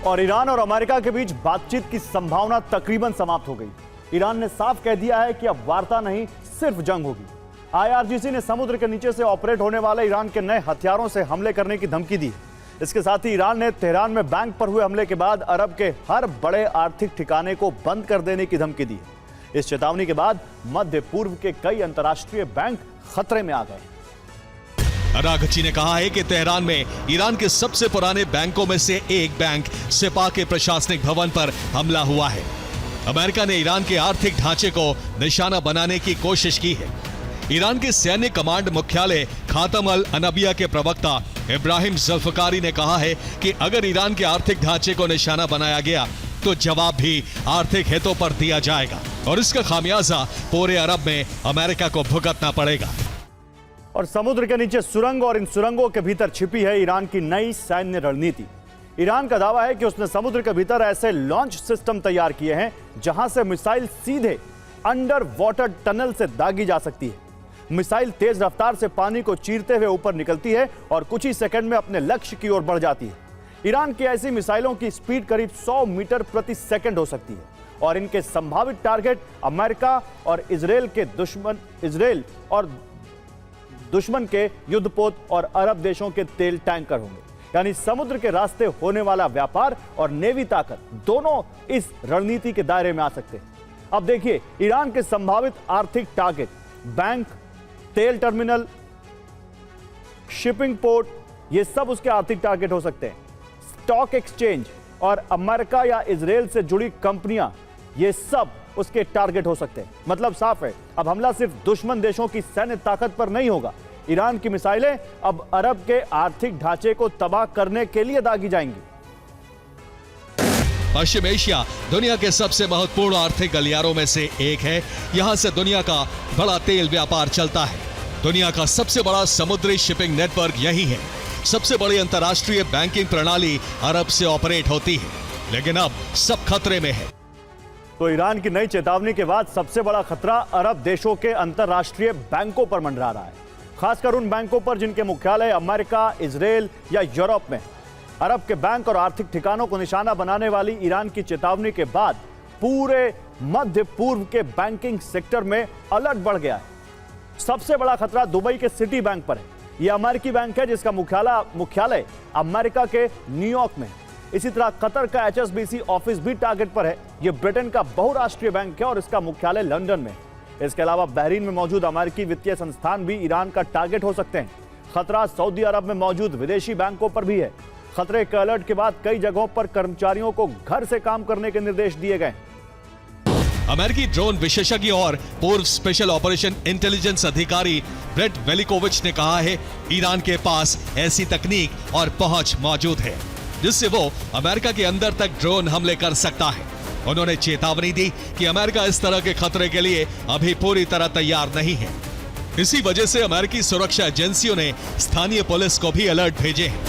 और ईरान और अमेरिका के बीच बातचीत की संभावना तकरीबन समाप्त हो गई। ईरान ने साफ कह दिया है कि अब वार्ता नहीं, सिर्फ जंग होगी। आईआरजीसी ने समुद्र के नीचे से ऑपरेट होने वाले ईरान के नए हथियारों से हमले करने की धमकी दी। इसके साथ ही ईरान ने तेहरान में बैंक पर हुए हमले के बाद अरब के हर बड़े आर्थिक ठिकाने को बंद कर देने की धमकी दी। इस चेतावनी के बाद मध्य पूर्व के कई अंतर्राष्ट्रीय बैंक खतरे में आ गए। अरागची ने कहा है कि तेहरान में ईरान के सबसे पुराने बैंकों में से एक बैंक सेपा के प्रशासनिक भवन पर हमला हुआ है। अमेरिका ने ईरान के आर्थिक ढांचे को निशाना बनाने की कोशिश की है। ईरान के सैन्य कमांड मुख्यालय खातम अल अनबिया के प्रवक्ता इब्राहिम जुल्फकारी ने कहा है कि अगर ईरान के आर्थिक ढांचे को निशाना बनाया गया तो जवाब भी आर्थिक हितों पर दिया जाएगा और इसका खामियाजा पूरे अरब में अमेरिका को भुगतना पड़ेगा। और समुद्र के नीचे सुरंग और इन सुरंगों के भीतर छिपी है ईरान की नई सैन्य रणनीति। ईरान का दावा है कि उसने समुद्र के भीतर ऐसे लॉन्च सिस्टम तैयार किए हैं जहां से मिसाइल सीधे अंडर वाटर टनल से दागी जा सकती है। मिसाइल तेज रफ्तार से पानी को चीरते हुए ऊपर निकलती है और कुछ ही सेकंड में अपने लक्ष्य की ओर बढ़ जाती है। ईरान की ऐसी मिसाइलों की स्पीड करीब 100 मीटर प्रति सेकंड हो सकती है और इनके संभावित टारगेट अमेरिका और दुश्मन के युद्धपोत और अरब देशों के तेल टैंकर होंगे। यानी समुद्र के रास्ते होने वाला व्यापार और नेवी ताकत दोनों इस रणनीति के दायरे में आ सकते हैं। अब देखिए, ईरान के संभावित आर्थिक टारगेट बैंक, तेल टर्मिनल, शिपिंग पोर्ट, ये सब उसके आर्थिक टारगेट हो सकते हैं। स्टॉक एक्सचेंज और अमेरिका या इजराइल से जुड़ी कंपनियां, ये सब उसके टारगेट हो सकते हैं। मतलब साफ है, अब हमला सिर्फ दुश्मन देशों की सैन्य ताकत पर नहीं होगा। ईरान की मिसाइलें अब अरब के आर्थिक ढांचे को तबाह करने के लिए दागी जाएंगी। पश्चिम एशिया दुनिया के सबसे महत्वपूर्ण आर्थिक गलियारों में से एक है। यहां से दुनिया का बड़ा तेल व्यापार चलता है। दुनिया का सबसे बड़ा समुद्री शिपिंग नेटवर्क यही है। सबसे बड़ी अंतर्राष्ट्रीय बैंकिंग प्रणाली अरब से ऑपरेट होती है, लेकिन अब सब खतरे में है। तो ईरान की नई चेतावनी के बाद सबसे बड़ा खतरा अरब देशों के अंतर्राष्ट्रीय बैंकों पर मंडरा रहा है, खासकर उन बैंकों पर जिनके मुख्यालय अमेरिका, इजराइल या यूरोप में। अरब के बैंक और आर्थिक ठिकानों को निशाना बनाने वाली ईरान की चेतावनी के बाद पूरे मध्य पूर्व के बैंकिंग सेक्टर में अलर्ट बढ़ गया है। सबसे बड़ा खतरा दुबई के सिटी बैंक पर है। यह अमेरिकी बैंक है जिसका मुख्यालय अमेरिका के न्यूयॉर्क में है। इसी तरह कतर का HSBC ऑफिस भी टारगेट पर है। यह ब्रिटेन का बहुराष्ट्रीय बैंक है और इसका मुख्यालय लंदन में है। इसके अलावा बहरीन में मौजूद अमेरिकी वित्तीय संस्थान भी ईरान का टारगेट हो सकते हैं। खतरा सऊदी अरब में मौजूद विदेशी बैंकों पर भी है। खतरे के अलर्ट के बाद कई जगहों पर कर्मचारियों को घर से काम करने के निर्देश दिए गए। अमेरिकी ड्रोन विशेषज्ञ और पूर्व स्पेशल ऑपरेशन इंटेलिजेंस अधिकारी ब्रेट वेलिकोविच ने कहा है, ईरान के पास ऐसी तकनीक और पहुंच मौजूद है जिससे वो अमेरिका के अंदर तक ड्रोन हमले कर सकता है। उन्होंने चेतावनी दी कि अमेरिका इस तरह के खतरे के लिए अभी पूरी तरह तैयार नहीं है। इसी वजह से अमेरिकी सुरक्षा एजेंसियों ने स्थानीय पुलिस को भी अलर्ट भेजे हैं।